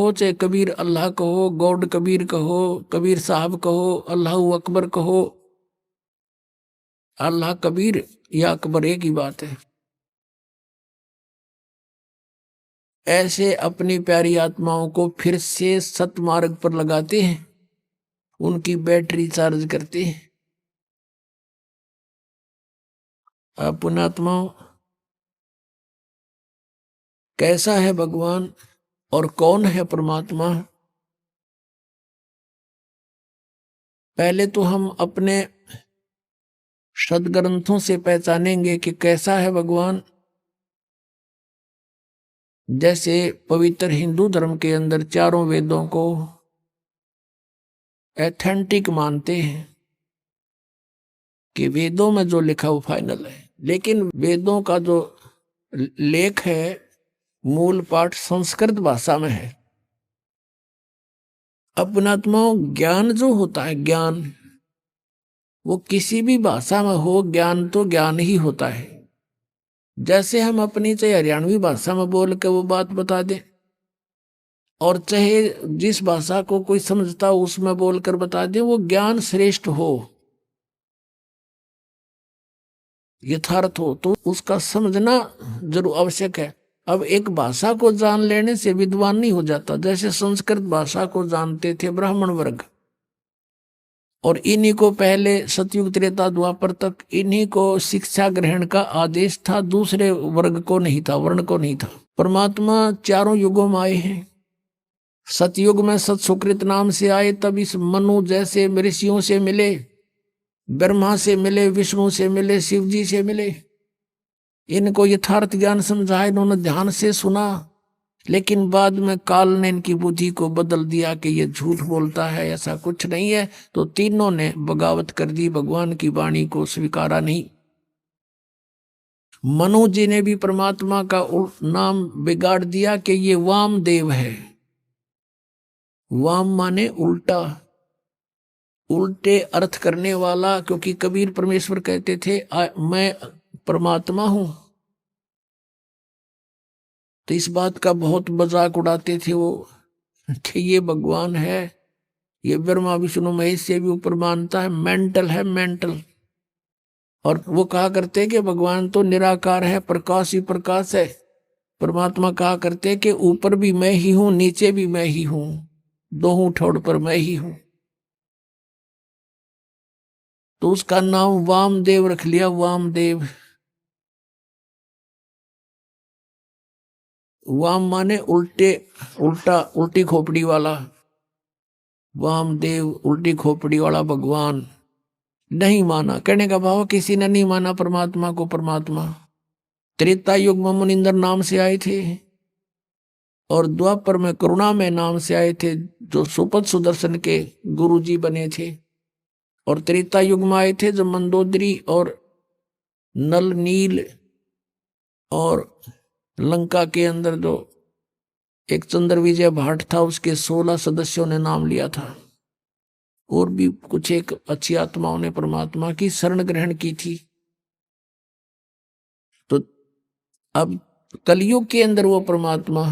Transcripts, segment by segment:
कहो, चाहे कबीर अल्लाह कहो, गॉड कबीर कहो, कबीर साहब कहो, अल्लाह अकबर कहो, अल्लाह कबीर या अकबर एक ही बात है। ऐसे अपनी प्यारी आत्माओं को फिर से सतमार्ग पर लगाते हैं, उनकी बैटरी चार्ज करते हैं। पुण्यात्माओं, कैसा है भगवान और कौन है परमात्मा? पहले तो हम अपने सदग्रंथों से पहचानेंगे कि कैसा है भगवान। जैसे पवित्र हिंदू धर्म के अंदर चारों वेदों को एथेंटिक मानते हैं कि वेदों में जो लिखा वो फाइनल है, लेकिन वेदों का जो लेख है मूल पाठ संस्कृत भाषा में है। अपनात्माओं, ज्ञान जो होता है, ज्ञान वो किसी भी भाषा में हो, ज्ञान तो ज्ञान ही होता है। जैसे हम अपनी चाहे हरियाणवी भाषा में बोल के वो बात बता दें, और चाहे जिस भाषा को कोई समझता हो उसमें बोलकर बता दें, वो ज्ञान श्रेष्ठ हो, यथार्थ हो, तो उसका समझना जरूर आवश्यक है। अब एक भाषा को जान लेने से विद्वान नहीं हो जाता। जैसे संस्कृत भाषा को जानते थे ब्राह्मण वर्ग, और इन्हीं को पहले सतयुग त्रेता द्वापर तक इन्हीं को शिक्षा ग्रहण का आदेश था, दूसरे वर्ग को नहीं था, वर्ण को नहीं था। परमात्मा चारों युगों में आए हैं। सतयुग में सत सुकृत नाम से आए, तब इस मनु जैसे ऋषियों से मिले, ब्रह्मा से मिले, विष्णु से मिले, शिव जी से मिले। इनको यथार्थ ज्ञान समझाया, इन्होंने ध्यान से सुना, लेकिन बाद में काल ने इनकी बुद्धि को बदल दिया कि ये झूठ बोलता है, ऐसा कुछ नहीं है। तो तीनों ने बगावत कर दी, भगवान की वाणी को स्वीकारा नहीं। मनु जी ने भी परमात्मा का नाम बिगाड़ दिया कि ये वामदेव है। वाम माने उल्टा, उल्टे अर्थ करने वाला, क्योंकि कबीर परमेश्वर कहते थे मैं परमात्मा हूं, तो इस बात का बहुत मजाक उड़ाते थे वो कि ये भगवान है, ये ब्रह्मा विष्णु महेश से भी ऊपर मानता है, मेंटल है, मेंटल। और वो कहा करते कि भगवान तो निराकार है, प्रकाश ही प्रकाश है। परमात्मा कहा करते कि ऊपर भी मैं ही हूं, नीचे भी मैं ही हूं, दोनों ठोड़ पर मैं ही हूं। तो उसका नाम वामदेव रख लिया, वामदेव। वाम माने उल्टे, उल्टा, उल्टी खोपड़ी वाला। वामदेव उल्टी खोपड़ी वाला भगवान नहीं माना। कहने का भाव किसी ने नहीं माना परमात्मा को परमात्मा। त्रेता युग में मुनिंदर नाम से आए थे, और द्वापर में करुणा में नाम से आए थे, जो सुपथ सुदर्शन के गुरु जी बने थे। और त्रेता युग में आए थे जो मंदोदरी और नल नील, और लंका के अंदर जो एक चंद्र विजय भाट था, उसके 16 सदस्यों ने नाम लिया था। और भी कुछ एक अच्छी आत्माओं ने परमात्मा की शरण ग्रहण की थी। तो अब कलयुग के अंदर वो परमात्मा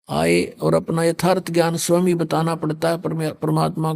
आए, और अपना यथार्थ ज्ञान स्वयं ही बताना पड़ता है परमात्मा